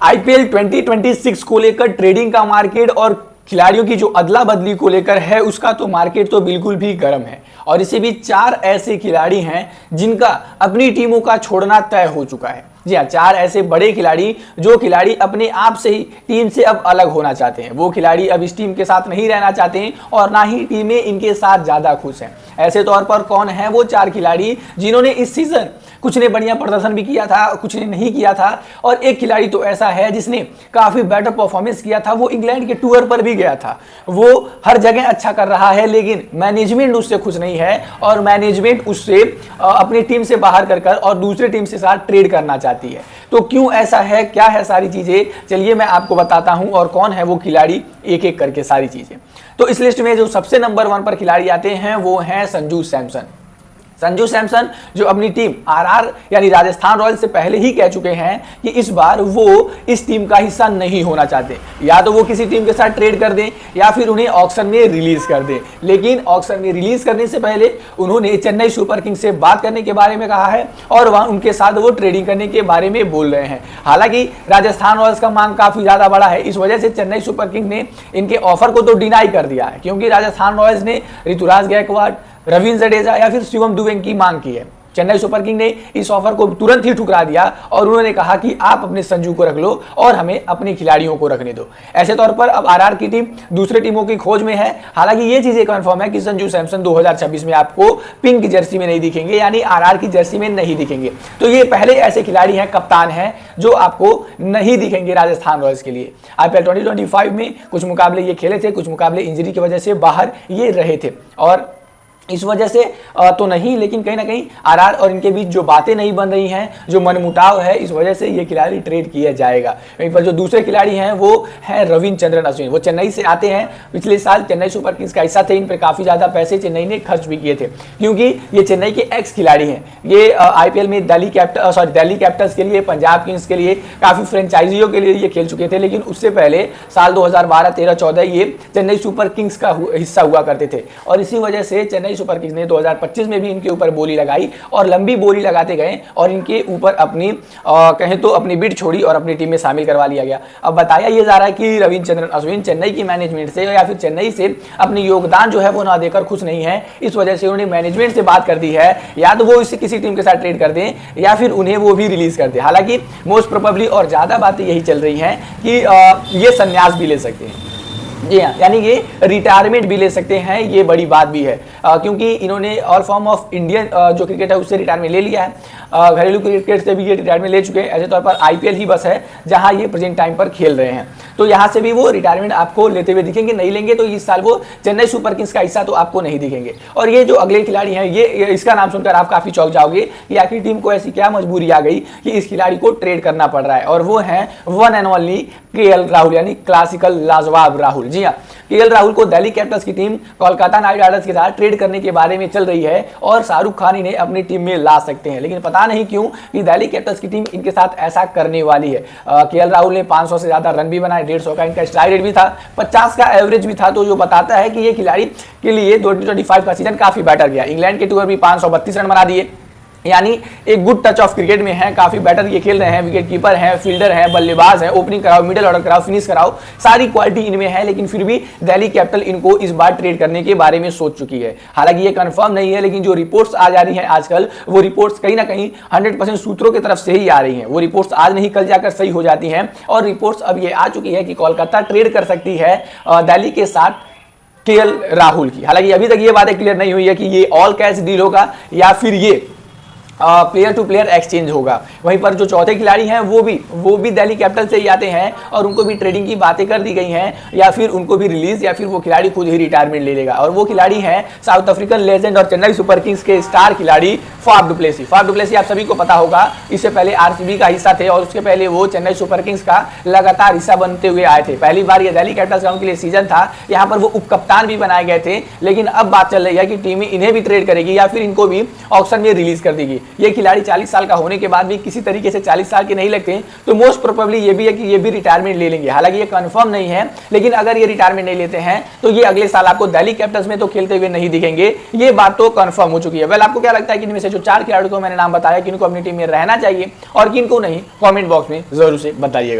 IPL 2026 को लेकर trading का मार्केट और खिलाड़ियों की जो अदला बदली को लेकर है उसका तो मार्केट तो बिल्कुल भी गर्म है। और इसी बीच 4 ऐसे खिलाड़ी हैं जिनका अपनी टीमों का छोड़ना तय हो चुका है। जी हाँ, 4 ऐसे बड़े खिलाड़ी जो खिलाड़ी अपने आप से ही टीम से अब अलग होना चाहते हैं। वो खिलाड़ी अब इस टीम के साथ नहीं रहना चाहते हैं और ना ही टीमें इनके साथ ज्यादा खुश हैं। ऐसे तौर पर कौन है वो 4 खिलाड़ी जिन्होंने इस सीजन कुछ ने बढ़िया प्रदर्शन भी किया था, कुछ ने नहीं किया था, और एक खिलाड़ी तो ऐसा है जिसने काफी बेटर परफॉर्मेंस किया था। वो इंग्लैंड के टूर पर भी गया था, वो हर जगह अच्छा कर रहा है, लेकिन मैनेजमेंट उससे खुश नहीं है और मैनेजमेंट उससे अपनी टीम से बाहर कर और दूसरे टीम से साथ ट्रेड करना चाहती है। तो क्यों ऐसा है, क्या है सारी चीजें, चलिए मैं आपको बताता हूं और कौन है वो खिलाड़ी, एक एक करके सारी चीजें। तो इस लिस्ट में जो सबसे नंबर 1 पर खिलाड़ी आते हैं वो हैं संजू सैमसन। संजू सैमसन जो अपनी टीम आरआर यानी राजस्थान रॉयल्स से पहले ही कह चुके हैं कि इस बार वो इस टीम का हिस्सा नहीं होना चाहते। या तो वो किसी टीम के साथ ट्रेड कर दें या फिर उन्हें ऑक्शन में रिलीज कर दें। लेकिन ऑक्शन में रिलीज करने से पहले उन्होंने चेन्नई सुपर किंग्स से बात करने के बारे में कहा है और वहां उनके साथ वो ट्रेडिंग करने के बारे में बोल रहे हैं। हालांकि राजस्थान रॉयल्स का मांग काफी ज्यादा बड़ा है, इस वजह से चेन्नई सुपर किंग्स ने इनके ऑफर को तो डिनाई कर दिया है, क्योंकि राजस्थान रॉयल्स ने ऋतुराज गायकवाड़, रवींद्र जडेजा या फिर शिवम दुबे की मांग की है। चेन्नई सुपर किंग ने इस ऑफर को तुरंत ही ठुकरा दिया और उन्होंने कहा कि आप अपने संजू को रख लो और हमें अपने खिलाड़ियों को रखने दो। ऐसे तौर पर अब आरआर की टीम दूसरे टीमों की खोज में है। हालांकि ये चीजें कंफर्म है कि संजू सैमसन 2026 में आपको पिंक जर्सी में नहीं दिखेंगे, यानी आरआर की जर्सी में नहीं दिखेंगे। तो ये पहले ऐसे खिलाड़ी हैं, कप्तान हैं, जो आपको नहीं दिखेंगे राजस्थान रॉयल्स के लिए। आईपीएल 2025 में कुछ मुकाबले ये खेले थे, कुछ मुकाबले इंजरी की वजह से बाहर ये रहे थे और इस वजह से तो नहीं, लेकिन कहीं ना कहीं आरआर और इनके बीच जो बातें नहीं बन रही हैं, जो मनमुटाव है, इस वजह से ये खिलाड़ी ट्रेड किया जाएगा। वहीं पर जो दूसरे खिलाड़ी हैं वो हैं रविचंद्रन अश्विन। वो चेन्नई से आते हैं, पिछले साल चेन्नई सुपर किंग्स का हिस्सा थे, इन पर काफी ज्यादा पैसे चेन्नई ने खर्च भी किए थे, क्योंकि ये चेन्नई के एक्स खिलाड़ी हैं। ये आईपीएल में दिल्ली कैपिटल्स के लिए, पंजाब किंग्स के लिए, काफी फ्रेंचाइजियों के लिए ये खेल चुके थे। लेकिन उससे पहले साल 2012, 13, 14 ये चेन्नई सुपर किंग्स का हिस्सा हुआ करते थे और इसी वजह से चेन्नई सुपर किंग्स ने 2025 में भी इनके ऊपर बोली लगाई और लंबी बोली लगाते गए और इनके ऊपर अपनी कहें तो अपनी बिड छोड़ी और अपनी टीम में शामिल करवा लिया गया। अब बताया ये जा रहा है कि रविचंद्रन अश्विन चेन्नई की मैनेजमेंट से या फिर चेन्नई से अपनी योगदान जो है वो ना देकर खुश नहीं है। इस वजह से उन्होंने मैनेजमेंट से बात कर दी है, या तो वो इसे किसी टीम के साथ ट्रेड कर दें या फिर उन्हें वो भी रिलीज कर दे। हालांकि मोस्ट प्रोबेबली और ज्यादा बातें यही चल रही हैं कि ये संन्यास भी ले सकते हैं, जी हाँ, यानी ये रिटायरमेंट भी ले सकते हैं। ये बड़ी बात भी है क्योंकि इन्होंने ऑल फॉर्म ऑफ इंडियन जो क्रिकेट है उससे रिटायरमेंट ले लिया है, घरेलू क्रिकेट से भी ये रिटायरमेंट ले चुके हैं। ऐसे तौर पर आईपीएल ही बस है जहां ये प्रेजेंट टाइम पर खेल रहे हैं, तो यहां से भी वो रिटायरमेंट आपको लेते हुए दिखेंगे। नहीं लेंगे तो इस साल वो चेन्नई सुपर किंग्स का हिस्सा तो आपको नहीं दिखेंगे। और ये जो अगले खिलाड़ी हैं, ये इसका नाम सुनकर आप काफी चौंक जाओगे कि आखिर टीम को ऐसी क्या मजबूरी आ गई कि इस खिलाड़ी को ट्रेड करना पड़ रहा है, और वो है one and only KL Rahul, यानी क्लासिकल लाजवाब राहुल। जी हाँ, केएल राहुल को दिल्ली कैपिटल्स की टीम कोलकाता नाइट राइडर्स के साथ ट्रेड करने के बारे में चल रही है और शाहरुख खान इन्हें अपनी टीम में ला सकते हैं, लेकिन पता नहीं क्यों कि दिल्ली कैपिटल्स की टीम इनके साथ ऐसा करने वाली है। केएल राहुल ने 500 से ज्यादा रन भी बनाए, 150 का इनका स्ट्राइक रेट भी था, 50 का एवरेज भी था, तो जो बताता है कि ये खिलाड़ी के लिए 2025 का सीजन काफी बेटर गया। इंग्लैंड के टूर भी 532 रन बना दिए, यानी एक गुड टच ऑफ क्रिकेट में है, काफी बेटर ये खेल रहे हैं। विकेट कीपर हैं, फील्डर हैं, बल्लेबाज हैं, ओपनिंग कराओ, मिडिल ऑर्डर कराओ, फिनिश कराओ, सारी क्वालिटी इनमें है। लेकिन फिर भी दिल्ली कैपिटल इनको इस बार ट्रेड करने के बारे में सोच चुकी है। हालांकि ये कंफर्म नहीं है, लेकिन जो रिपोर्ट्स आ जा रही हैं आजकल, वो रिपोर्ट्स कहीं ना कहीं 100% सूत्रों की तरफ से ही आ रही हैं। वो रिपोर्ट्स आज नहीं कल जाकर सही हो जाती हैं और रिपोर्ट्स अब ये आ चुकी है कि कोलकाता ट्रेड कर सकती है दिल्ली के साथ केएल राहुल की। हालांकि अभी तक ये बातें क्लियर नहीं हुई है कि ये ऑल कैश डील होगा या फिर ये प्लेयर टू प्लेयर एक्सचेंज होगा। वहीं पर जो चौथे खिलाड़ी हैं वो भी दिल्ली कैपिटल से ही आते हैं और उनको भी ट्रेडिंग की बातें कर दी गई हैं, या फिर उनको भी रिलीज या फिर वो खिलाड़ी खुद ही रिटायरमेंट ले लेगा। और वो खिलाड़ी हैं साउथ अफ्रीकन लेजेंड और चेन्नई सुपर किंग्स के स्टार खिलाड़ी Faf du Plessis. Faf du Plessis आप सभी को पता होगा, इससे पहले आरसीबी का हिस्सा थे और उसके पहले वो चेन्नई सुपर किंग्स का लगातार हिस्सा बनते हुए आए थे। पहली बार ये दिल्ली कैपिटल्स का उनके लिए सीजन था, यहाँ पर वो उप कप्तान भी बनाए गए थे। लेकिन अब बात चल रही है कि टीम इन्हें भी ट्रेड करेगी या फिर इनको भी ऑक्शन में रिलीज कर देगी। ये खिलाड़ी 40 साल का होने के बाद भी किसी तरीके से 40 साल के नहीं लगते, तो मोस्ट प्रोबेबली ये भी है कि ये भी रिटायरमेंट ले लेंगे। हालांकि ये कंफर्म नहीं है, लेकिन अगर ये रिटायरमेंट नहीं लेते हैं तो ये अगले साल आपको दिल्ली कैपिटल्स में तो खेलते हुए नहीं दिखेंगे, ये बात तो कंफर्म हो चुकी है। वेल, आपको क्या लगता है कि इनमें से जो 4 खिलाड़ियों को मैंने नाम बताया, किनको अपनी टीम में रहना चाहिए और किनको नहीं, कमेंट बॉक्स में जरूर से बताइएगा।